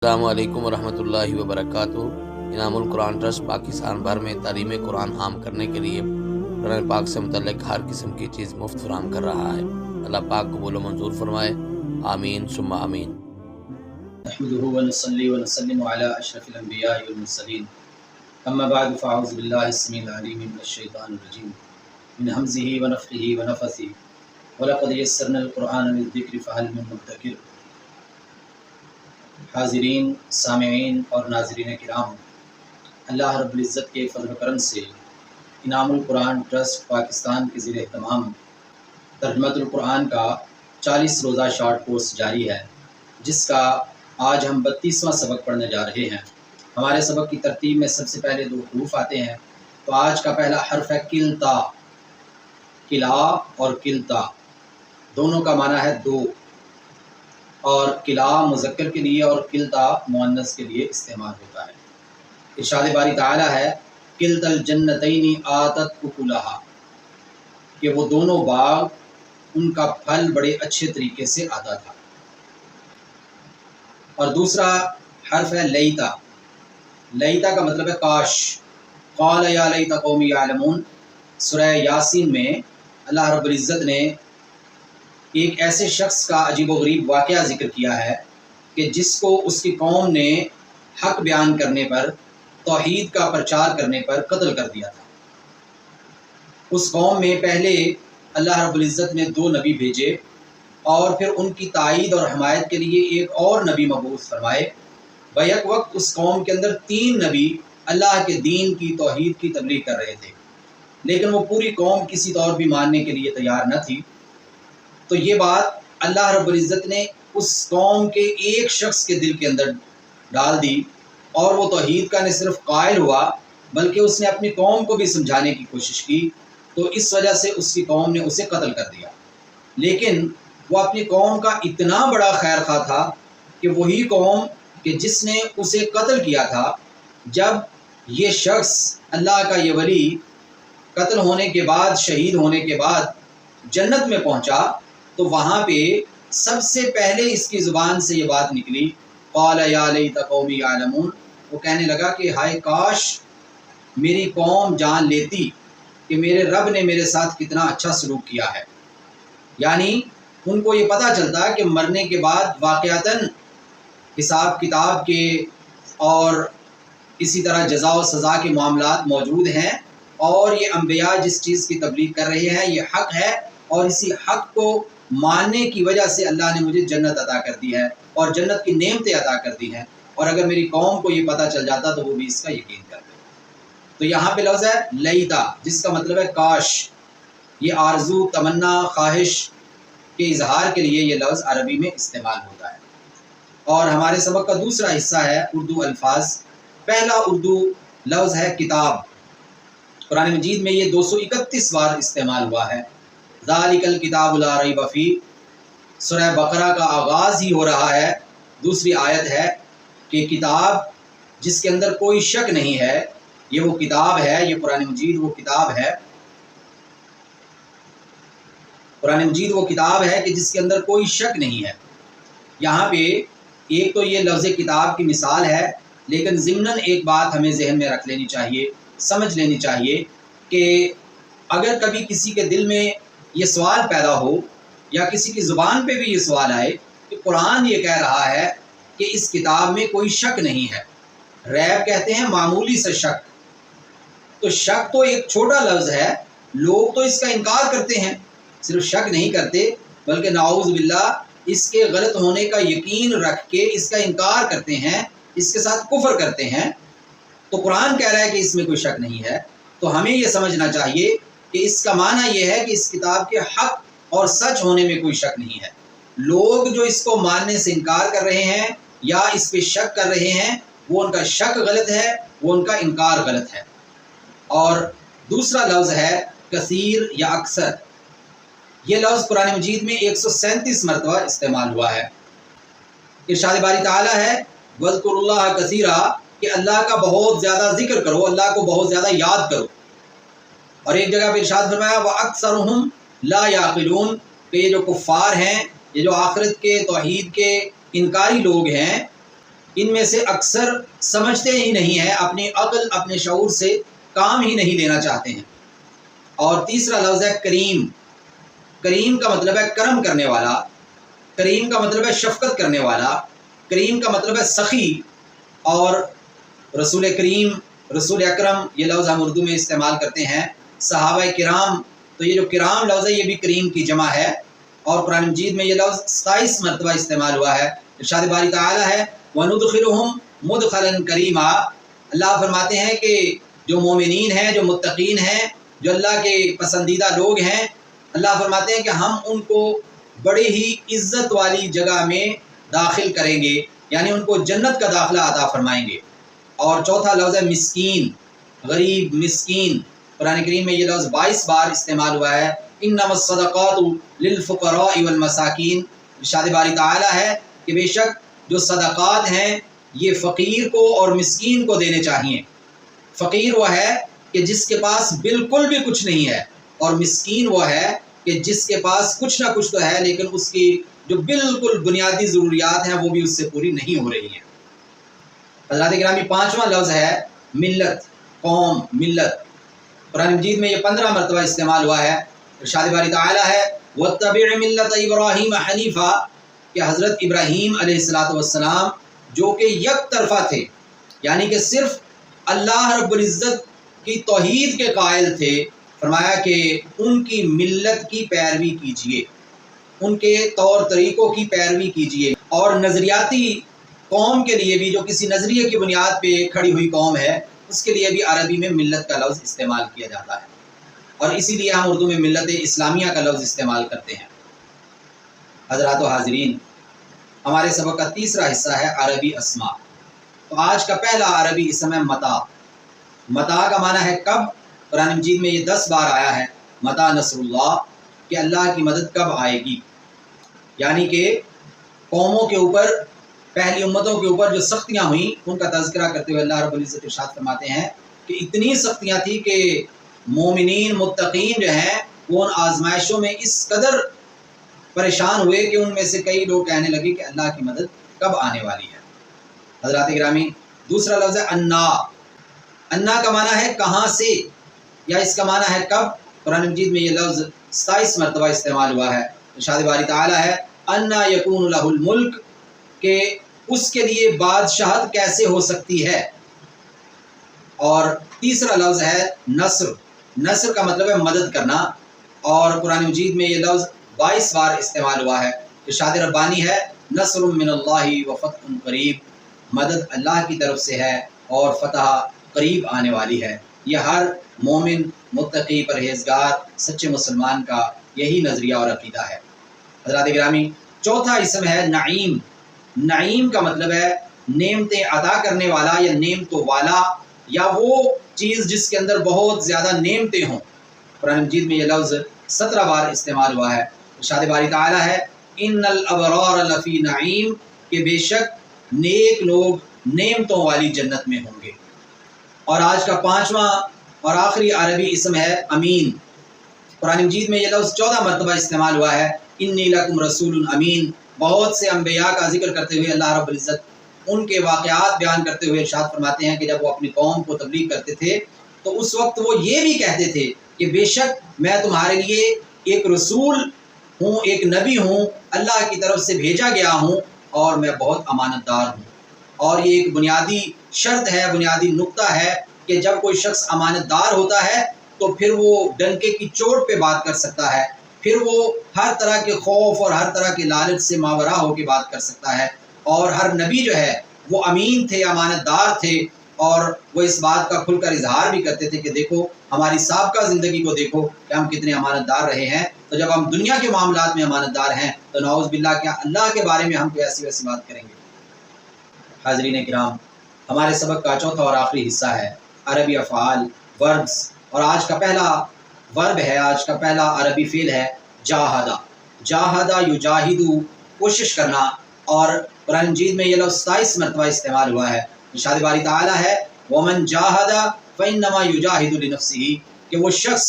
السلام علیکم ورحمۃ اللہ وبرکاتہ۔ انعام القرآن ٹرسٹ پاکستان بھر میں تعلیم قرآن عام کرنے کے لیے قرآن پاک سے متعلق ہر قسم کی چیز مفت فراہم کر رہا ہے۔ اللہ پاک قبول و منظور فرمائے، آمین ثم آمین۔ نحمده ونصلي ونسلم على اشرف الانبیاء والمرسلین، اما بعد فاعوذ باللہ السمیع العلیم من الشیطان الرجیم من همزه ونفخه ونفثه ولقد یسرنا القرآن للذکر فهل من مدکر۔ حاضرین، سامعین اور ناظرین کرام، اللہ رب العزت کے فضل و کرم سے انعام القرآن ٹرسٹ پاکستان کے زیر اہتمام ترجمۃ القرآن کا 40 روزہ شارٹ کورس جاری ہے، جس کا آج ہم 32واں سبق پڑھنے جا رہے ہیں۔ ہمارے سبق کی ترتیب میں سب سے پہلے 2 حروف آتے ہیں، تو آج کا پہلا حرف ہے کلتا۔ کلا اور کلتا دونوں کا معنی ہے 2، اور کلا مذکر کے لیے اور کلتا مؤنث کے لیے استعمال ہوتا ہے۔ ارشاد باری تعالی ہے کلتا الجنتین آتت اکلہا، کہ وہ دونوں باغ ان کا پھل بڑے اچھے طریقے سے آتا تھا۔ اور دوسرا حرف ہے لیتا۔ لیتا کا مطلب ہے کاش۔ قال یا لیت قومی یعلمون، سورہ یاسین میں اللہ رب العزت نے ایک ایسے شخص کا عجیب و غریب واقعہ ذکر کیا ہے کہ جس کو اس کی قوم نے حق بیان کرنے پر، توحید کا پرچار کرنے پر قتل کر دیا تھا۔ اس قوم میں پہلے اللہ رب العزت نے 2 نبی بھیجے، اور پھر ان کی تائید اور حمایت کے لیے ایک اور نبی مبعوث فرمائے۔ بیک وقت اس قوم کے اندر 3 نبی اللہ کے دین کی، توحید کی تبلیغ کر رہے تھے، لیکن وہ پوری قوم کسی طور بھی ماننے کے لیے تیار نہ تھی۔ تو یہ بات اللہ رب العزت نے اس قوم کے ایک شخص کے دل کے اندر ڈال دی، اور وہ توحید کا نہ صرف قائل ہوا بلکہ اس نے اپنی قوم کو بھی سمجھانے کی کوشش کی، تو اس وجہ سے اس کی قوم نے اسے قتل کر دیا۔ لیکن وہ اپنی قوم کا اتنا بڑا خیر خواہ تھا کہ وہی قوم کہ جس نے اسے قتل کیا تھا، جب یہ شخص اللہ کا یہ ولی قتل ہونے کے بعد، شہید ہونے کے بعد جنت میں پہنچا، تو وہاں پہ سب سے پہلے اس کی زبان سے یہ بات نکلی، قال یا لیت قومی یعلمون۔ وہ کہنے لگا کہ ہائے کاش میری قوم جان لیتی کہ میرے رب نے میرے ساتھ کتنا اچھا سلوک کیا ہے۔ یعنی ان کو یہ پتہ چلتا کہ مرنے کے بعد واقعتاً حساب کتاب کے اور اسی طرح جزا و سزا کے معاملات موجود ہیں، اور یہ انبیاء جس چیز کی تبلیغ کر رہے ہیں یہ حق ہے، اور اسی حق کو ماننے کی وجہ سے اللہ نے مجھے جنت عطا کر دی ہے اور جنت کی نعمتیں عطا کر دی ہیں، اور اگر میری قوم کو یہ پتہ چل جاتا تو وہ بھی اس کا یقین کرتے۔ تو یہاں پہ لفظ ہے لیتا، جس کا مطلب ہے کاش۔ یہ آرزو، تمنا، خواہش کے اظہار کے لیے یہ لفظ عربی میں استعمال ہوتا ہے۔ اور ہمارے سبق کا دوسرا حصہ ہے اردو الفاظ۔ پہلا اردو لفظ ہے کتاب۔ قرآن مجید میں یہ 231 بار استعمال ہوا ہے۔ ذالک الکتاب لا ریب فیہ، سورہ بقرہ کا آغاز ہی ہو رہا ہے، دوسری آیت ہے کہ کتاب جس کے اندر کوئی شک نہیں ہے، یہ وہ کتاب ہے، یہ قرآن مجید وہ کتاب ہے۔ قرآن مجید وہ کتاب ہے کہ جس کے اندر کوئی شک نہیں ہے۔ یہاں پہ ایک تو یہ لفظ کتاب کی مثال ہے، لیکن ضمناً ایک بات ہمیں ذہن میں رکھ لینی چاہیے، سمجھ لینی چاہیے کہ اگر کبھی کسی کے دل میں یہ سوال پیدا ہو، یا کسی کی زبان پہ بھی یہ سوال آئے کہ قرآن یہ کہہ رہا ہے کہ اس کتاب میں کوئی شک نہیں ہے، ریب کہتے ہیں معمولی سے شک، تو شک تو ایک چھوٹا لفظ ہے، لوگ تو اس کا انکار کرتے ہیں، صرف شک نہیں کرتے بلکہ نعوذ باللہ اس کے غلط ہونے کا یقین رکھ کے اس کا انکار کرتے ہیں، اس کے ساتھ کفر کرتے ہیں۔ تو قرآن کہہ رہا ہے کہ اس میں کوئی شک نہیں ہے، تو ہمیں یہ سمجھنا چاہیے کہ اس کا معنی یہ ہے کہ اس کتاب کے حق اور سچ ہونے میں کوئی شک نہیں ہے۔ لوگ جو اس کو ماننے سے انکار کر رہے ہیں یا اس پہ شک کر رہے ہیں، وہ ان کا شک غلط ہے، وہ ان کا انکار غلط ہے۔ اور دوسرا لفظ ہے کثیر یا اکثر۔ یہ لفظ قرآن مجید میں 137 مرتبہ استعمال ہوا ہے۔ ارشاد باری تعالی ہے وَاذْكُرُوا اللَّهَ كَثِيرًا، کہ اللہ کا بہت زیادہ ذکر کرو، اللہ کو بہت زیادہ یاد کرو۔ اور ایک جگہ پہ ارشاد فرمایا وَأَكْثَرُهُمْ لَا يَعْقِلُونَ، کہ یہ جو کفار ہیں، یہ جو آخرت کے، توحید کے انکاری لوگ ہیں، ان میں سے اکثر سمجھتے ہی نہیں ہیں، اپنی عقل اپنے شعور سے کام ہی نہیں لینا چاہتے ہیں۔ اور تیسرا لفظ ہے کریم۔ کریم کا مطلب ہے کرم کرنے والا، کریم کا مطلب ہے شفقت کرنے والا، کریم کا مطلب ہے سخی۔ اور رسول کریم، رسول اکرم، یہ لفظ ہم اردو میں استعمال کرتے ہیں۔ صحابہ کرام، تو یہ جو کرام لفظ ہے یہ بھی کریم کی جمع ہے، اور قرآن مجید میں یہ لفظ 27 مرتبہ استعمال ہوا ہے۔ ارشاد باری تعالیٰ ہے وَنُدْخِلُهُمْ مُدْخَلًا كَرِيمًا۔ اللہ فرماتے ہیں کہ جو مومنین ہیں، جو متقین ہیں، جو اللہ کے پسندیدہ لوگ ہیں، اللہ فرماتے ہیں کہ ہم ان کو بڑے ہی عزت والی جگہ میں داخل کریں گے، یعنی ان کو جنت کا داخلہ عطا فرمائیں گے۔ اور چوتھا لفظ ہے مسکین، غریب، مسکین۔ قرآن کریم میں یہ لفظ 22 بار استعمال ہوا ہے۔ انما الصدقات للفقراء والمساکین۔ ارشاد باری تعالیٰ ہے کہ بے شک جو صدقات ہیں یہ فقیر کو اور مسکین کو دینے چاہیے۔ فقیر وہ ہے کہ جس کے پاس بالکل بھی کچھ نہیں ہے، اور مسکین وہ ہے کہ جس کے پاس کچھ نہ کچھ تو ہے لیکن اس کی جو بالکل بنیادی ضروریات ہیں وہ بھی اس سے پوری نہیں ہو رہی ہیں۔ حضرات گرامی، پانچواں لفظ ہے ملت، قوم، ملت۔ قرآن مجید میں یہ 15 مرتبہ استعمال ہوا ہے۔ ارشاد باری تعالیٰ ہے وَاتَّبِعْ مِلَّةَ إِبْرَاهِيمَ حَنِيفًا، کہ حضرت ابراہیم علیہ السلام جو کہ یک طرفہ تھے، یعنی کہ صرف اللہ رب العزت کی توحید کے قائل تھے، فرمایا کہ ان کی ملت کی پیروی کیجئے، ان کے طور طریقوں کی پیروی کیجئے۔ اور نظریاتی قوم کے لیے بھی، جو کسی نظریے کی بنیاد پہ کھڑی ہوئی قوم ہے، اس کے لیے بھی عربی میں ملت کا لفظ استعمال کیا جاتا ہے، اور اسی لیے ہم اردو میں ملت اسلامیہ کا لفظ استعمال کرتے ہیں۔ حضرات و حاضرین، ہمارے سبق کا تیسرا حصہ ہے عربی اسماء۔ تو آج کا پہلا عربی اسم ہے متا۔ متا کا معنی ہے کب۔ قرآن مجید میں یہ 10 بار آیا ہے، متا نصر اللہ، کہ اللہ کی مدد کب آئے گی، یعنی کہ قوموں کے اوپر، پہلی امتوں کے اوپر جو سختیاں ہوئیں ان کا تذکرہ کرتے ہوئے اللہ رب العزت ارشاد فرماتے ہیں کہ اتنی سختیاں تھیں کہ مومنین، متقین جو ہیں وہ ان آزمائشوں میں اس قدر پریشان ہوئے کہ ان میں سے کئی لوگ کہنے لگے کہ اللہ کی مدد کب آنے والی ہے۔ حضرات گرامی، دوسرا لفظ ہے انا۔ انا کا معنی ہے کہاں سے، یا اس کا معنی ہے کب۔ قرآن مجید میں یہ لفظ 27 مرتبہ استعمال ہوا ہے۔ ارشاد باری تعالیٰ ہے انا یکون لہ الملک، کہ اس کے لیے بادشاہت کیسے ہو سکتی ہے۔ اور تیسرا لفظ ہے نصر۔ نصر کا مطلب ہے مدد کرنا، اور قرآن مجید میں یہ لفظ 22 بار استعمال ہوا ہے۔ ارشاد ربانی ہے نصر من اللہ و فتح قریب، مدد اللہ کی طرف سے ہے اور فتح قریب آنے والی ہے۔ یہ ہر مومن، متقی، پرہیزگار، سچے مسلمان کا یہی نظریہ اور عقیدہ ہے۔ حضرات گرامی، چوتھا اسم ہے نعیم۔ نعیم کا مطلب ہے نعمتیں عطا کرنے والا یا نعمتوں والا، یا وہ چیز جس کے اندر بہت زیادہ نعمتیں ہوں۔ قرآن مجید میں یہ لفظ 17 بار استعمال ہوا ہے۔ ارشاد باری تعالیٰ ہے ان الابرار لفی نعیم، کہ بے شک نیک لوگ نعمتوں والی جنت میں ہوں گے۔ اور آج کا پانچواں اور آخری عربی اسم ہے امین۔ قرآن مجید میں یہ لفظ 14 مرتبہ استعمال ہوا ہے، انی لکم رسول امین۔ بہت سے انبیاء کا ذکر کرتے ہوئے اللہ رب العزت ان کے واقعات بیان کرتے ہوئے ارشاد فرماتے ہیں کہ جب وہ اپنی قوم کو تبلیغ کرتے تھے تو اس وقت وہ یہ بھی کہتے تھے کہ بے شک میں تمہارے لیے ایک رسول ہوں، ایک نبی ہوں، اللہ کی طرف سے بھیجا گیا ہوں، اور میں بہت امانت دار ہوں۔ اور یہ ایک بنیادی شرط ہے، بنیادی نقطہ ہے کہ جب کوئی شخص امانت دار ہوتا ہے تو پھر وہ ڈنکے کی چوٹ پہ بات کر سکتا ہے، پھر وہ ہر طرح کے خوف اور ہر طرح کے لالچ سے ماورا ہو کے بات کر سکتا ہے۔ اور ہر نبی جو ہے وہ امین تھے، امانت دار تھے، اور وہ اس بات کا کھل کر اظہار بھی کرتے تھے کہ دیکھو ہماری سابقہ زندگی کو دیکھو کہ ہم کتنے امانت دار رہے ہیں۔ تو جب ہم دنیا کے معاملات میں امانت دار ہیں تو نعوذ باللہ کیا اللہ کے بارے میں ہم کوئی ایسی ویسی بات کریں گے۔ حاضرین کرام، ہمارے سبق کا چوتھا اور آخری حصہ ہے عربی افعال، وربز، اور آج کا پہلا ورب ہے، آج کا پہلا عربی فعل ہے جاہدہ۔ جاہدہ یجاہدو، کوشش کرنا، اور قرآن مجید میں یہ لفظ 27 مرتبہ استعمال ہوا ہے۔ ارشاد باری تعالیٰ ہے وَمَنْ جَاهَدَ فَإِنَّمَا يُجَاهِدُ لِنَفْسِهِ، کہ وہ شخص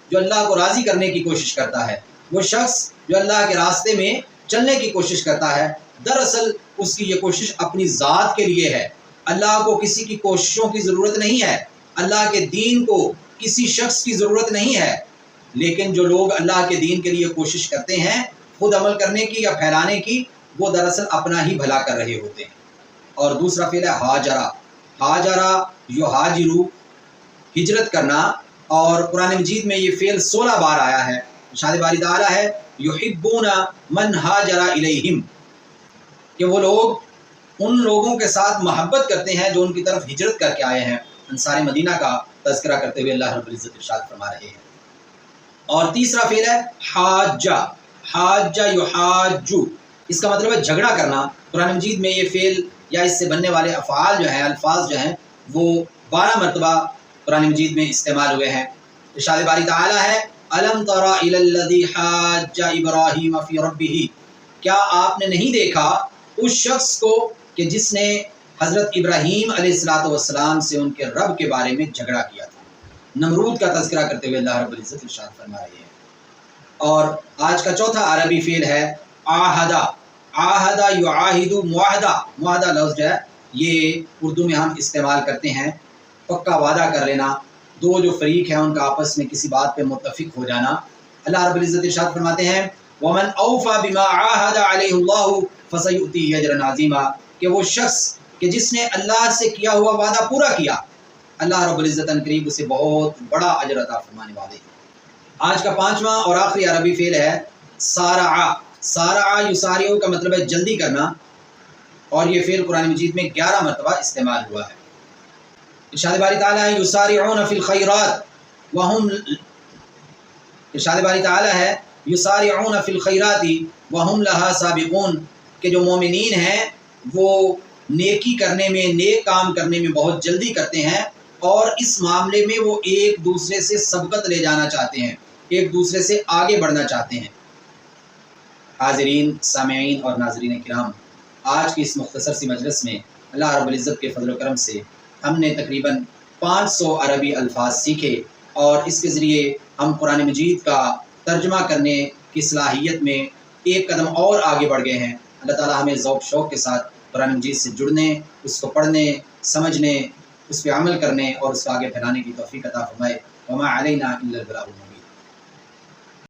جو اللہ کو راضی کرنے کی کوشش کرتا ہے، وہ شخص جو اللہ کے راستے میں چلنے کی کوشش کرتا ہے، دراصل اس کی یہ کوشش اپنی ذات کے لیے ہے، اللہ کو کسی کی کوششوں کی ضرورت نہیں ہے، اللہ کے دین کو کسی شخص کی ضرورت نہیں ہے، لیکن جو لوگ اللہ کے دین کے لیے کوشش کرتے ہیں خود عمل کرنے کی یا پھیلانے کی، وہ دراصل اپنا ہی بھلا کر رہے ہوتے ہیں۔ اور دوسرا فعل ہے ہاجرہ، ہاجرہ یہاجرو، ہجرت کرنا، اور قرآن مجید میں یہ فعل 16 بار آیا ہے۔ ارشاد باری تعالیٰ ہے یحبون من ہاجر الیہم، کہ وہ لوگ ان لوگوں کے ساتھ محبت کرتے ہیں جو ان کی طرف ہجرت کر کے آئے ہیں۔ انصار مدینہ کا تذکرہ کرتے ہوئے اللہ رب العزت ارشاد فرما رہے ہیں۔ اور تیسرا فعل ہے حاجہ، حاجہ یحاجو، اس کا مطلب ہے جھگڑا کرنا۔ قرآن مجید میں یہ فعل یا اس سے بننے والے افعال جو ہیں، الفاظ جو ہیں، وہ 12 مرتبہ قرآن مجید میں استعمال ہوئے ہیں۔ ارشاد باری تعالیٰ ہے الم تر الی الذی حاج ابراہیم فی ربہ، کیا آپ نے نہیں دیکھا اس شخص کو کہ جس نے حضرت ابراہیم علیہ السلام سے ان کے رب کے بارے میں جھگڑا کیا تھا۔ نمرود کا تذکرہ کرتے ہوئے اللہ رب العزت ارشاد فرما رہے ہیں۔ اور آج کا چوتھا عربی فعل ہے عاہدہ، عاہدہ یعاہد، معاہدہ، معاہدہ لفظ جو ہے یہ اردو میں ہم استعمال کرتے ہیں پکا وعدہ کر لینا، دو جو فریق ہیں ان کا آپس میں کسی بات پہ متفق ہو جانا۔ اللہ رب العزت ارشاد فرماتے ہیں وَمَنْ أَوْفَى بِمَا عَاهَدَ عَلَيْهِ اللَّهُ فَسَيُؤْتِيهِ أَجْرًا عَظِيمًا، کہ وہ شخص کہ جس نے اللہ سے کیا ہوا وعدہ پورا کیا، اللہ رب العزت ان قریب اسے بہت بڑا اجر عطا فرمانے والے ہیں۔ آج کا پانچواں اور آخری عربی فعل ہے سارع، سارع یسارع کا مطلب ہے جلدی کرنا، اور یہ فعل قرآن مجید میں 11 مرتبہ استعمال ہوا ہے۔ ارشاد باری تعالیٰ ہے یسارعون فی الخیرات وہم، ارشاد باری تعالیٰ ہے یسارعون فی الخیرات وہم لہا سابقون، کہ جو مومنین ہیں وہ نیکی کرنے میں، نیک کام کرنے میں بہت جلدی کرتے ہیں، اور اس معاملے میں وہ ایک دوسرے سے سبقت لے جانا چاہتے ہیں، ایک دوسرے سے آگے بڑھنا چاہتے ہیں۔ حاضرین، سامعین اور ناظرین کرام، آج کی اس مختصر سی مجلس میں اللہ رب العزت کے فضل و کرم سے ہم نے تقریباً 500 عربی الفاظ سیکھے، اور اس کے ذریعے ہم قرآن مجید کا ترجمہ کرنے کی صلاحیت میں ایک قدم اور آگے بڑھ گئے ہیں۔ اللہ تعالیٰ ہمیں ذوق شوق کے ساتھ قرآن مجید سے جڑنے، اس کو پڑھنے، سمجھنے، اس پہ عمل کرنے اور اس کو آگے پھیلانے کی توفیق عطا فرمائے۔ وما علینا الا البلاغ المبین۔